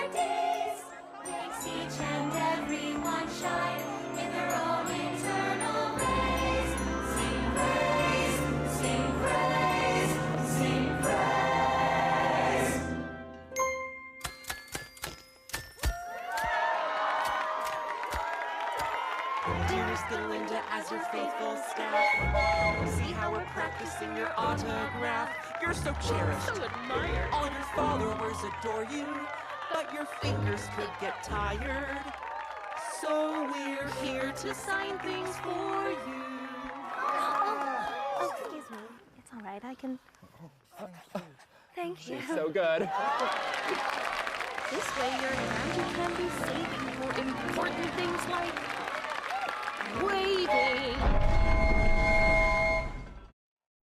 our days, makes each and every one shine in their own eternal ways. Sing praise, sing praise, sing praise. Dearest Glinda, as your faithful staff, see how we're practicing your autograph. You're so cherished, so admired. All your followers adore you, but your fingers could get tired. So we're here to sign things for you. Oh, excuse me. It's all right. I can. Thank you. She's so good. This way your magic can be saving for important things like waving.